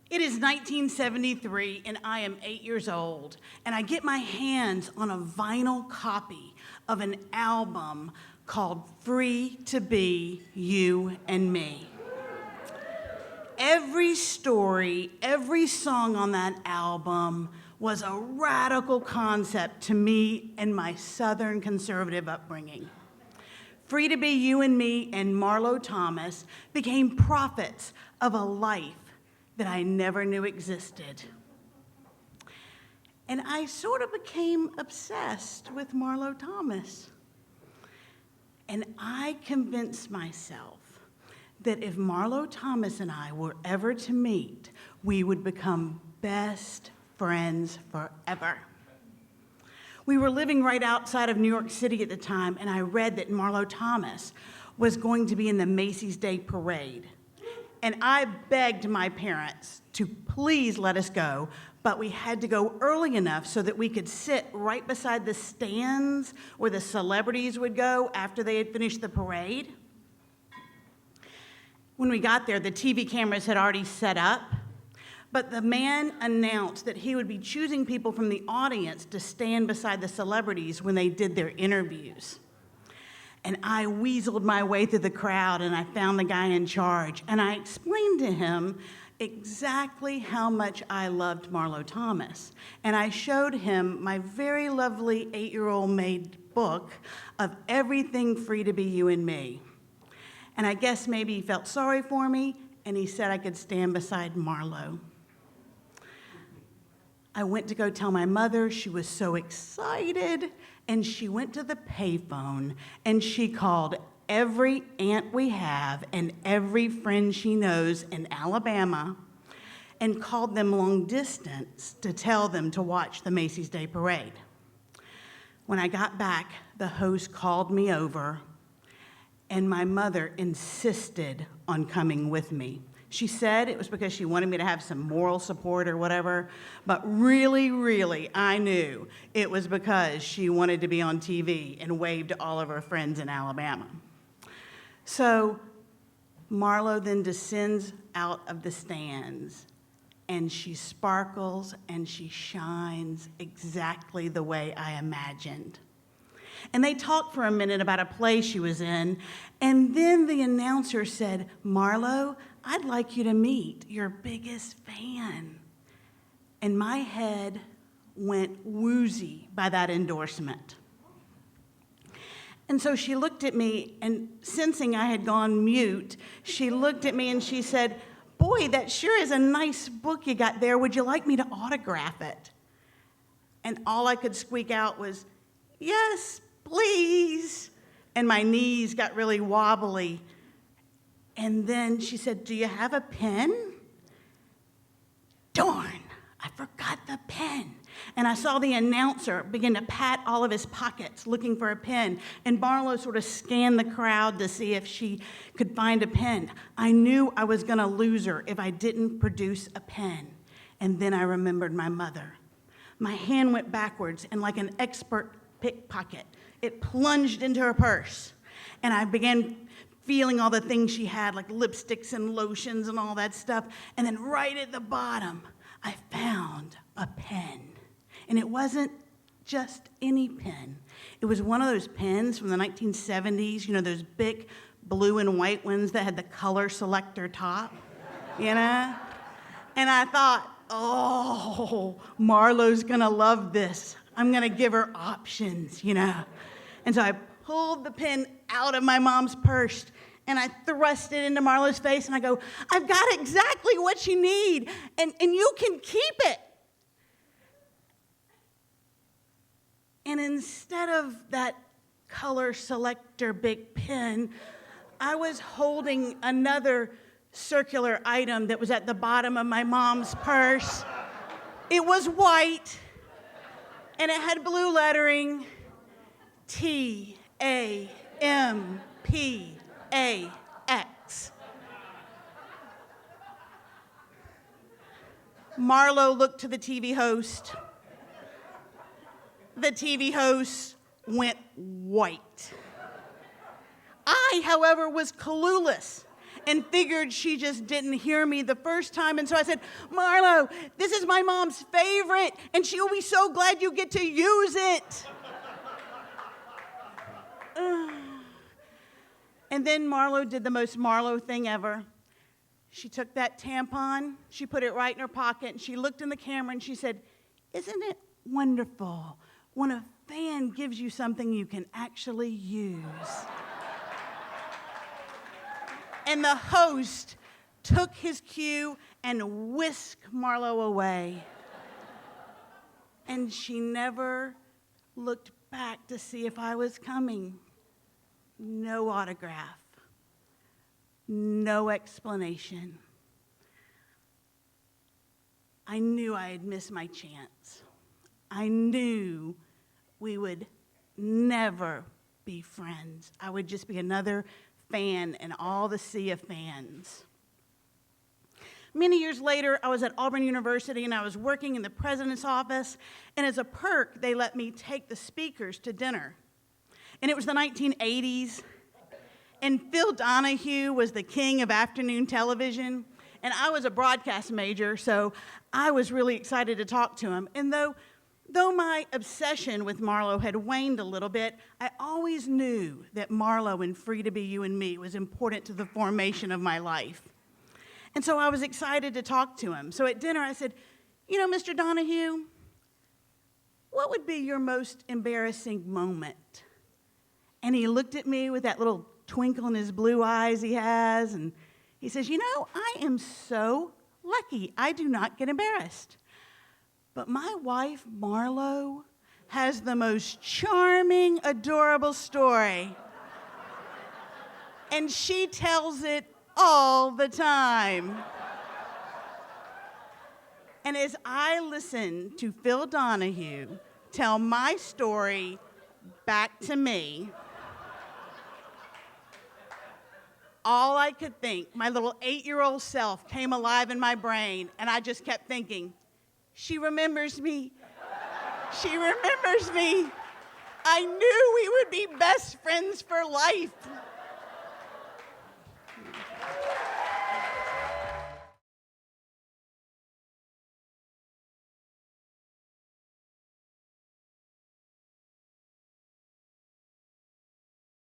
It is 1973, and I am 8 years old, and I get my hands on a vinyl copy of an album called Free to Be You and Me. Every story, every song on that album was a radical concept to me and my Southern conservative upbringing. Free to Be You and Me and Marlo Thomas became prophets of a life that I never knew existed. And I sort of became obsessed with Marlo Thomas. And I convinced myself that if Marlo Thomas and I were ever to meet, we would become best friends forever. We were living right outside of New York City at the time, and I read that Marlo Thomas was going to be in the Macy's Day Parade. And I begged my parents to please let us go, but we had to go early enough so that we could sit right beside the stands where the celebrities would go after they had finished the parade. When we got there, the TV cameras had already set up, but the man announced that he would be choosing people from the audience to stand beside the celebrities when they did their interviews. And I weaseled my way through the crowd, and I found the guy in charge, and I explained to him exactly how much I loved Marlo Thomas. And I showed him my very lovely 8-year-old made book of Everything Free to Be You and Me. And I guess maybe he felt sorry for me, and he said I could stand beside Marlo. I went to go tell my mother. She was so excited, and she went to the payphone, and she called every aunt we have and every friend she knows in Alabama and called them long distance to tell them to watch the Macy's Day Parade. When I got back, the host called me over, and my mother insisted on coming with me. She said it was because she wanted me to have some moral support or whatever, but really, really, I knew it was because she wanted to be on TV and wave to all of her friends in Alabama. So Marlo then descends out of the stands, and she sparkles and she shines exactly the way I imagined. And they talked for a minute about a play she was in, and then the announcer said, "Marlo, I'd like you to meet your biggest fan." And my head went woozy by that endorsement. And so she looked at me, and sensing I had gone mute, she looked at me and she said, "Boy, that sure is a nice book you got there. Would you like me to autograph it?" And all I could squeak out was, "Yes, please." And my knees got really wobbly. And then she said, "Do you have a pen?" Darn, I forgot the pen. And I saw the announcer begin to pat all of his pockets looking for a pen. And Marlo sort of scanned the crowd to see if she could find a pen. I knew I was going to lose her if I didn't produce a pen. And then I remembered my mother. My hand went backwards, and like an expert pickpocket, it plunged into her purse. And I began feeling all the things she had, like lipsticks and lotions and all that stuff. And then right at the bottom, I found a pen. And it wasn't just any pen. It was one of those pens from the 1970s, you know, those big blue and white ones that had the color selector top, you know? And I thought, oh, Marlo's gonna love this. I'm gonna give her options, you know? And so I pulled the pen out of my mom's purse, and I thrust it into Marlo's face, and I go, "I've got exactly what you need, and you can keep it." And instead of that color selector big pen, I was holding another circular item that was at the bottom of my mom's purse. It was white, and it had blue lettering, TAMPAX. Marlo looked to the TV host. The TV host went white. I, however, was clueless, and figured she just didn't hear me the first time. And so I said, Marlo, this is my mom's favorite, and she'll be so glad you get to use it. And then Marlo did the most Marlo thing ever. She took that tampon, she put it right in her pocket, and she looked in the camera and she said, isn't it wonderful when a fan gives you something you can actually use? And the host took his cue and whisked Marlo away. And she never looked back to see if I was coming. No autograph. No explanation. I knew I had missed my chance. I knew we would never be friends. I would just be another fan in all the sea of fans. Many years later, I was at Auburn University and I was working in the president's office, and as a perk, they let me take the speakers to dinner. And it was the 1980s, and Phil Donahue was the king of afternoon television, and I was a broadcast major, so I was really excited to talk to him. And though my obsession with Marlo had waned a little bit, I always knew that Marlo and Free to Be You and Me was important to the formation of my life. And so I was excited to talk to him. So at dinner I said, you know, Mr. Donahue, what would be your most embarrassing moment? And he looked at me with that little twinkle in his blue eyes he has, and he says, you know, I am so lucky. I do not get embarrassed. But my wife, Marlo, has the most charming, adorable story. And she tells it all the time. And as I listened to Phil Donahue tell my story back to me, all I could think, my little 8-year-old self came alive in my brain, and I just kept thinking, she remembers me. She remembers me. I knew we would be best friends for life.